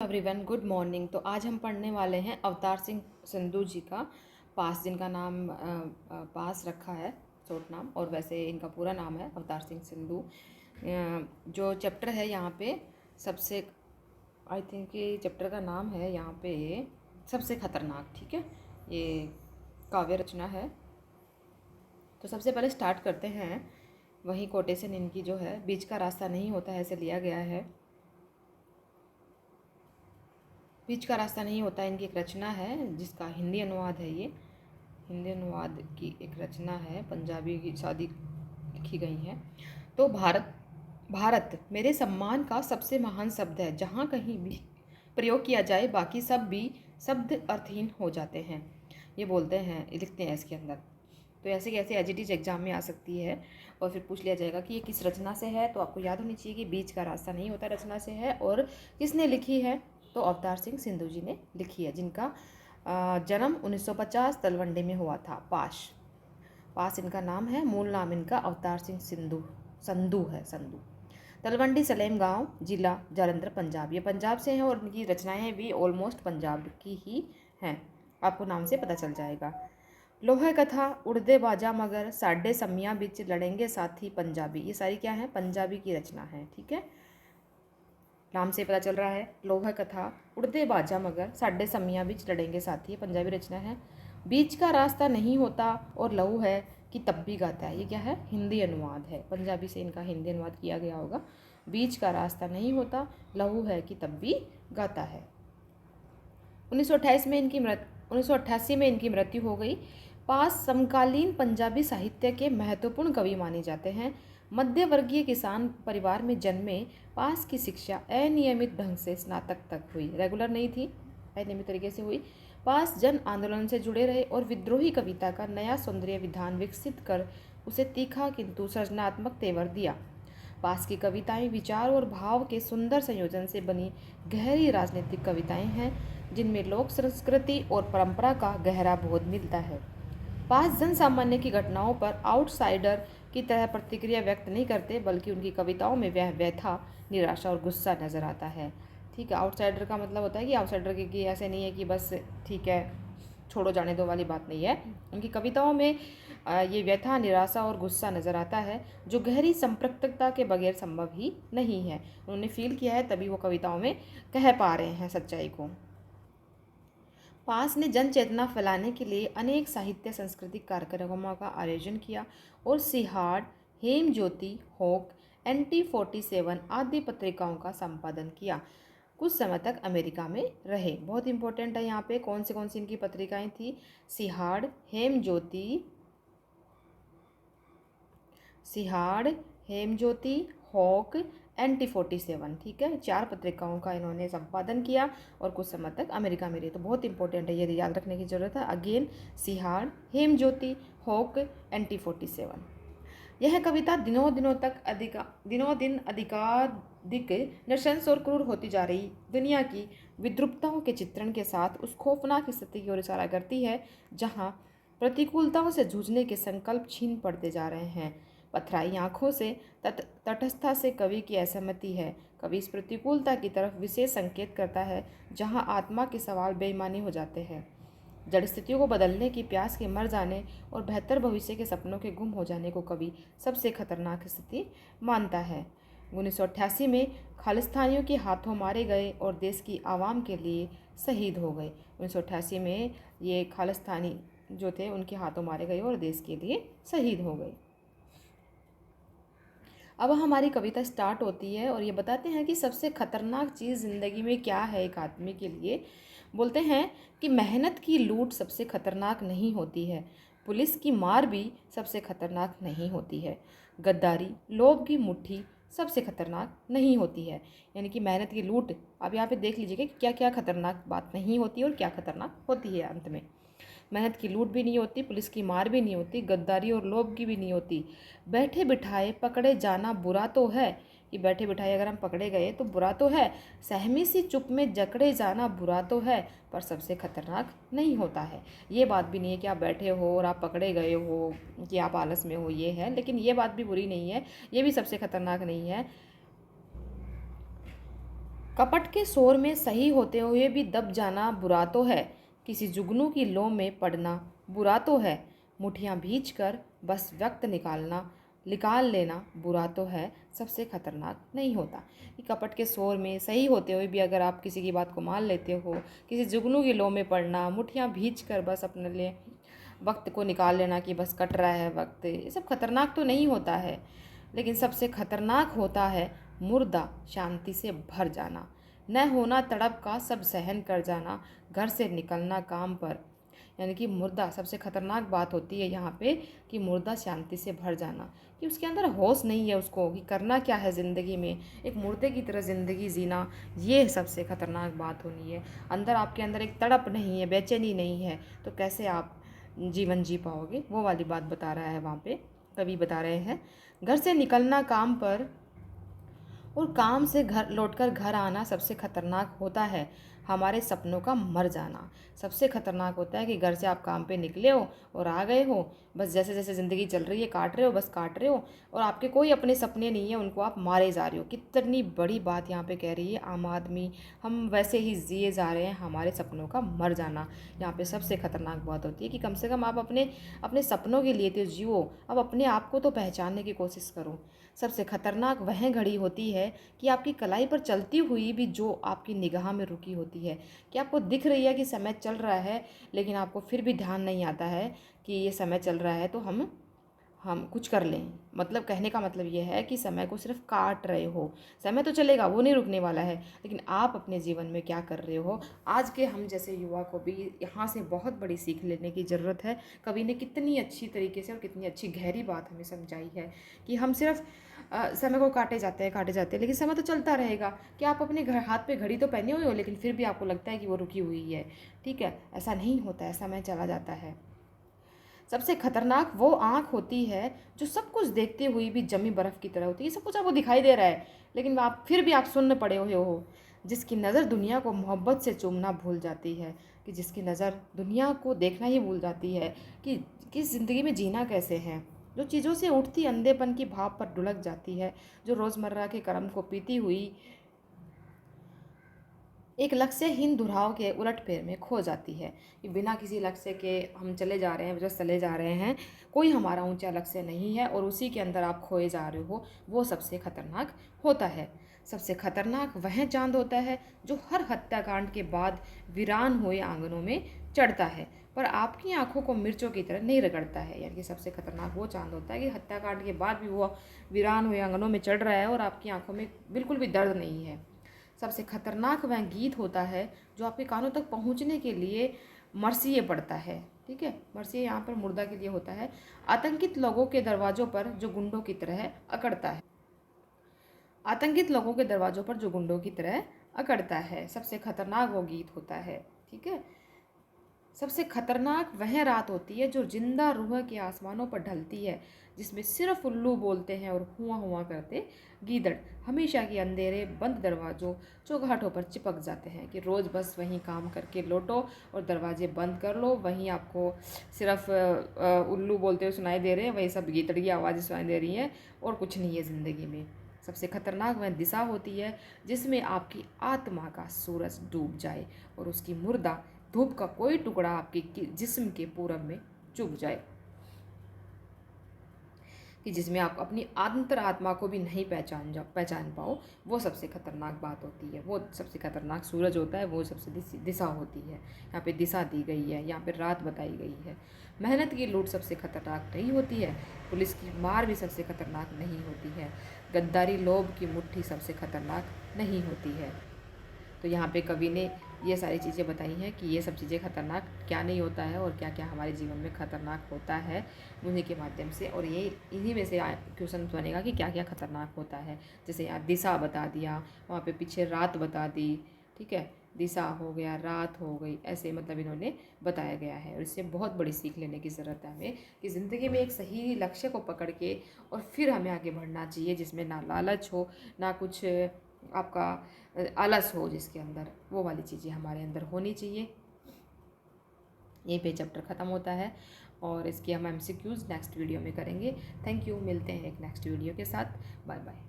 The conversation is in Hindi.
Everyone, good morning. तो आज हम पढ़ने वाले हैं अवतार सिंह संधू जी का पास, जिनका नाम पास रखा है शॉर्ट नाम, और वैसे इनका पूरा नाम है अवतार सिंह संधू। जो चैप्टर है यहाँ पे सबसे, आई थिंक ये चैप्टर का नाम है यहाँ पे सबसे खतरनाक। ठीक है, ये काव्य रचना है। तो सबसे पहले स्टार्ट करते हैं। वही कोटेशन इनकी जो है, बीच का रास्ता नहीं होता है, ऐसे लिया गया है। बीच का रास्ता नहीं होता इनकी एक रचना है, जिसका हिंदी अनुवाद है। ये हिंदी अनुवाद की एक रचना है, पंजाबी की शादी लिखी गई है। तो भारत भारत मेरे सम्मान का सबसे महान शब्द है। जहाँ कहीं भी प्रयोग किया जाए बाकी सब भी शब्द अर्थहीन हो जाते हैं। ये बोलते हैं, लिखते हैं इसके अंदर। तो ऐसे कैसे एजीटीज एग्जाम में आ सकती है, और फिर पूछ लिया जाएगा कि ये किस रचना से है। तो आपको याद होनी चाहिए कि बीच का रास्ता नहीं होता रचना से है, और किसने लिखी है, तो अवतार सिंह संधू जी ने लिखी है, जिनका जन्म 1950 तलवंडी में हुआ था। पास इनका नाम है, मूल नाम इनका अवतार सिंह संधू है। संधू तलवंडी सलेम गांव, जिला जालंधर, पंजाब। ये पंजाब से हैं और इनकी रचनाएं भी ऑलमोस्ट पंजाब की ही हैं, आपको नाम से पता चल जाएगा। लोहे कथा, उड़दे बाजा मगर, साढ़े सम्मियाँ बिच लड़ेंगे साथी पंजाबी। ये सारी क्या है, पंजाबी की रचना है। ठीक है, नाम से पता चल रहा है। लोहा कथा, उड़दे बाजा मगर, साढ़े सम्मियाँ बिच लड़ेंगे साथी, पंजाबी रचना है। बीच का रास्ता नहीं होता और लहू है कि तब भी गाता है। ये क्या है, हिंदी अनुवाद है, पंजाबी से इनका हिंदी अनुवाद किया गया होगा। बीच का रास्ता नहीं होता, लहू है कि तब भी गाता है। 1988 में इनकी मृत्यु हो गई। पास समकालीन पंजाबी साहित्य के महत्वपूर्ण कवि माने जाते हैं। मध्य वर्गीय किसान परिवार में जन्मे पास की शिक्षा अनियमित ढंग से स्नातक तक हुई, रेगुलर नहीं थी, अनियमित तरीके से हुई। पास जन आंदोलन से जुड़े रहे और विद्रोही कविता का नया सौंदर्य विधान विकसित कर उसे तीखा किंतु सृजनात्मक तेवर दिया। पास की कविताएं विचार और भाव के सुंदर संयोजन से बनी गहरी राजनीतिक कविताएं हैं, जिनमें लोक संस्कृति और परंपरा का गहरा बोध मिलता है। पास जन सामान्य की घटनाओं पर आउटसाइडर की तरह प्रतिक्रिया व्यक्त नहीं करते, बल्कि उनकी कविताओं में वह व्यथा, निराशा और गुस्सा नजर आता है। ठीक है, आउटसाइडर का मतलब होता है कि आउटसाइडर की ऐसे नहीं है कि बस ठीक है छोड़ो जाने दो वाली बात नहीं है। उनकी कविताओं में ये व्यथा, निराशा और गुस्सा नजर आता है, जो गहरी संपृक्तता के बगैर संभव ही नहीं है। उन्होंने फील किया है, तभी वो कविताओं में कह पा रहे हैं सच्चाई को। पास ने जन चेतना फैलाने के लिए अनेक साहित्य सांस्कृतिक कार्यक्रमों का आयोजन किया और सिहाड़, हेम ज्योति, होक, NT47 आदि पत्रिकाओं का संपादन किया। कुछ समय तक अमेरिका में रहे। बहुत इंपॉर्टेंट है यहाँ पे, कौन सी इनकी पत्रिकाएं थी, सिहाड़, हेम ज्योति, होक, NT47। ठीक है, 4 पत्रिकाओं का इन्होंने संपादन किया और कुछ समय तक अमेरिका में रही। तो बहुत इंपॉर्टेंट है, ये याद रखने की जरूरत है। अगेन, सिहाड़, हेम ज्योति, होक, NT47। यह कविता दिनों दिन अधिकाधिक नृशंस और क्रूर होती जा रही दुनिया की विद्रुपताओं के चित्रण के साथ उस खौफनाक स्थिति की ओर इशारा करती है, जहां प्रतिकूलताओं से जूझने के संकल्प छीन पड़ते जा रहे हैं। पथराई आंखों से तटस्थता से कवि की असहमति है। कवि इस प्रतिकूलता की तरफ विशेष संकेत करता है, जहां आत्मा के सवाल बेईमानी हो जाते हैं। जड़ स्थितियों को बदलने की प्यास के मर जाने और बेहतर भविष्य के सपनों के गुम हो जाने को कवि सबसे खतरनाक स्थिति मानता है। 1988 में खालिस्तानियों के हाथों मारे गए और देश की आवाम के लिए शहीद हो गए। 1988 में ये खालिस्तानी जो थे उनके हाथों मारे गए और देश के लिए शहीद हो गए। अब हमारी कविता स्टार्ट होती है और ये बताते हैं कि सबसे खतरनाक चीज़ ज़िंदगी में क्या है एक आदमी के लिए। बोलते हैं कि मेहनत की लूट सबसे खतरनाक नहीं होती है, पुलिस की मार भी सबसे खतरनाक नहीं होती है, गद्दारी, लोभ की मुट्ठी सबसे खतरनाक नहीं होती है। यानी कि मेहनत की लूट, आप यहाँ पे देख लीजिएगा कि क्या क्या खतरनाक बात नहीं होती और क्या खतरनाक होती है। अंत में मेहनत की लूट भी नहीं होती, पुलिस की मार भी नहीं होती, गद्दारी और लोभ की भी नहीं होती। बैठे बिठाए पकड़े जाना बुरा तो है, कि बैठे बिठाए अगर हम पकड़े गए तो बुरा तो है। सहमी सी चुप में जकड़े जाना बुरा तो है, पर सबसे खतरनाक नहीं होता है। ये बात भी नहीं है कि आप बैठे हो और आप पकड़े गए हो कि आप आलस में हो, ये है, लेकिन ये बात भी बुरी नहीं है, ये भी सबसे खतरनाक नहीं है। कपट के शोर में सही होते हुए भी दब जाना बुरा तो है, किसी जुगनू की लो में पड़ना बुरा तो है, मुठियाँ भींच कर बस वक्त निकाल लेना बुरा तो है, सबसे खतरनाक नहीं होता। कि कपट के शोर में सही होते हुए भी अगर आप किसी की बात को मान लेते हो, किसी जुगनू की लो में पड़ना, मुठियाँ भींच कर बस अपने लिए वक्त को निकाल लेना कि बस कट रहा है वक्त, ये सब खतरनाक तो नहीं होता है। लेकिन सबसे खतरनाक होता है मुर्दा शांति से भर जाना, न होना तड़प का सब सहन कर जाना, घर से निकलना काम पर। यानी कि मुर्दा सबसे खतरनाक बात होती है यहाँ पे कि मुर्दा शांति से भर जाना, कि उसके अंदर होश नहीं है उसको कि करना क्या है ज़िंदगी में, एक मुर्दे की तरह ज़िंदगी जीना, ये सबसे खतरनाक बात होनी है। अंदर आपके अंदर एक तड़प नहीं है, बेचैनी नहीं है, तो कैसे आप जीवन जी पाओगे, वो वाली बात बता रहा है वहाँ पे कवि बता रहे हैं। घर से निकलना काम पर और काम से घर लौटकर घर आना सबसे खतरनाक होता है, हमारे सपनों का मर जाना। सबसे खतरनाक होता है कि घर से आप काम पे निकले हो और आ गए हो, बस जैसे जैसे ज़िंदगी चल रही है काट रहे हो, बस काट रहे हो, और आपके कोई अपने सपने नहीं है, उनको आप मारे जा रहे हो। कितनी बड़ी बात यहाँ पे कह रही है आम आदमी, हम वैसे ही जिए जा रहे हैं, हमारे सपनों का मर जाना। यहाँ पे सबसे खतरनाक बात होती है कि कम से कम आप अपने अपने सपनों के लिए तो जियो, अब अपने आप को तो पहचानने की कोशिश करो। सबसे खतरनाक वह घड़ी होती है कि आपकी कलाई पर चलती हुई भी जो आपकी निगाह में रुकी होती है, कि आपको दिख रही है कि समय चल रहा है, लेकिन आपको फिर भी ध्यान नहीं आता है कि ये समय चल रहा है तो हम कुछ कर लें। मतलब कहने का मतलब ये है कि समय को सिर्फ काट रहे हो, समय तो चलेगा, वो नहीं रुकने वाला है, लेकिन आप अपने जीवन में क्या कर रहे हो। आज के हम जैसे युवा को भी यहाँ से बहुत बड़ी सीख लेने की ज़रूरत है। कवि ने कितनी अच्छी तरीके से और कितनी अच्छी गहरी बात हमें समझाई है कि हम सिर्फ समय को काटे जाते हैं, लेकिन समय तो चलता रहेगा। कि आप अपने घर हाथ पे घड़ी तो पहने हुए हो, लेकिन फिर भी आपको लगता है कि वो रुकी हुई है। ठीक है, ऐसा नहीं होता है, समय चला जाता है। सबसे खतरनाक वो आँख होती है जो सब कुछ देखते हुए भी जमी बर्फ़ की तरह होती है। सब कुछ आपको दिखाई दे रहा है, लेकिन आप फिर भी आप सुन्न पड़े हुए हो। जिसकी नज़र दुनिया को मोहब्बत से चूमना भूल जाती है, कि जिसकी नज़र दुनिया को देखना ही भूल जाती है कि ज़िंदगी में जीना कैसे है। जो चीज़ों से उठती अंधेपन की भाव पर ढुलक जाती है, जो रोज़मर्रा के कर्म को पीती हुई एक लक्ष्यहीन दुराव के उलटफेर में खो जाती है। कि बिना किसी लक्ष्य के हम चले जा रहे हैं, बस चले जा रहे हैं, कोई हमारा ऊंचा लक्ष्य नहीं है और उसी के अंदर आप खोए जा रहे हो, वो सबसे खतरनाक होता है। सबसे खतरनाक वह चांद होता है जो हर हत्याकांड के बाद वीरान हुए आंगनों में चढ़ता है, पर आपकी आंखों को मिर्चों की तरह नहीं रगड़ता है। यानी कि सबसे खतरनाक वो चांद होता है कि हत्याकांड के बाद भी वो वीरान हुए आंगनों में चढ़ रहा है और आपकी आंखों में बिल्कुल भी दर्द नहीं है। सबसे खतरनाक वह गीत होता है जो आपके कानों तक पहुंचने के लिए मरसिए पड़ता है। ठीक है, मरसिए यहाँ पर मुर्दा के लिए होता है। आतंकित लोगों के दरवाजों पर जो गुंडों की तरह अकड़ता है, आतंकित लोगों के दरवाजों पर जो गुंडों की तरह अकड़ता है, सबसे खतरनाक वो गीत होता है। ठीक है, सबसे खतरनाक वह रात होती है जो जिंदा रूह के आसमानों पर ढलती है, जिसमें सिर्फ उल्लू बोलते हैं और हुआ हुआ करते गीदड़ हमेशा के अंधेरे बंद दरवाजों चौगाठों पर चिपक जाते हैं। कि रोज़ बस वहीं काम करके लौटो और दरवाजे बंद कर लो, वहीं आपको सिर्फ उल्लू बोलते हुए सुनाई दे रहे हैं, वही सब गीदड़ की आवाज़ें सुनाई दे रही हैं और कुछ नहीं है ज़िंदगी में। सबसे खतरनाक वह दिशा होती है जिसमें आपकी आत्मा का सूरज डूब जाए और उसकी मुर्दा धूप का कोई टुकड़ा आपके जिस्म के पूरब में चुभ जाए, कि जिसमें आप अपनी अंतरात्मा को भी नहीं पहचान पाओ, वो सबसे खतरनाक बात होती है। वो सबसे खतरनाक सूरज होता है, वो सबसे दिशा होती है। यहाँ पे दिशा दी गई है, यहाँ पे रात बताई गई है। मेहनत की लूट सबसे खतरनाक नहीं होती है, पुलिस की मार भी सबसे खतरनाक नहीं होती है, गद्दारी लोभ की मुट्ठी सबसे खतरनाक नहीं होती है। तो यहाँ पे कवि ने ये सारी चीज़ें बताई हैं कि ये सब चीज़ें खतरनाक क्या नहीं होता है और क्या क्या हमारे जीवन में खतरनाक होता है उन्हीं के माध्यम से। और ये इन्हीं में से क्वेश्चन बनेगा कि क्या क्या खतरनाक होता है। जैसे यहाँ दिशा बता दिया, वहाँ पे पीछे रात बता दी। ठीक है, दिशा हो गया, रात हो गई, ऐसे मतलब इन्होंने बताया गया है। और इससे बहुत बड़ी सीख लेने की ज़रूरत है हमें कि ज़िंदगी में एक सही लक्ष्य को पकड़ के और फिर हमें आगे बढ़ना चाहिए, जिसमें ना लालच हो, ना कुछ आपका आलस हो, जिसके अंदर वो वाली चीज़ें हमारे अंदर होनी चाहिए। यहीं पे चैप्टर ख़त्म होता है और इसके हम MCQs नेक्स्ट वीडियो में करेंगे। थैंक यू, मिलते हैं एक नेक्स्ट वीडियो के साथ। Bye bye.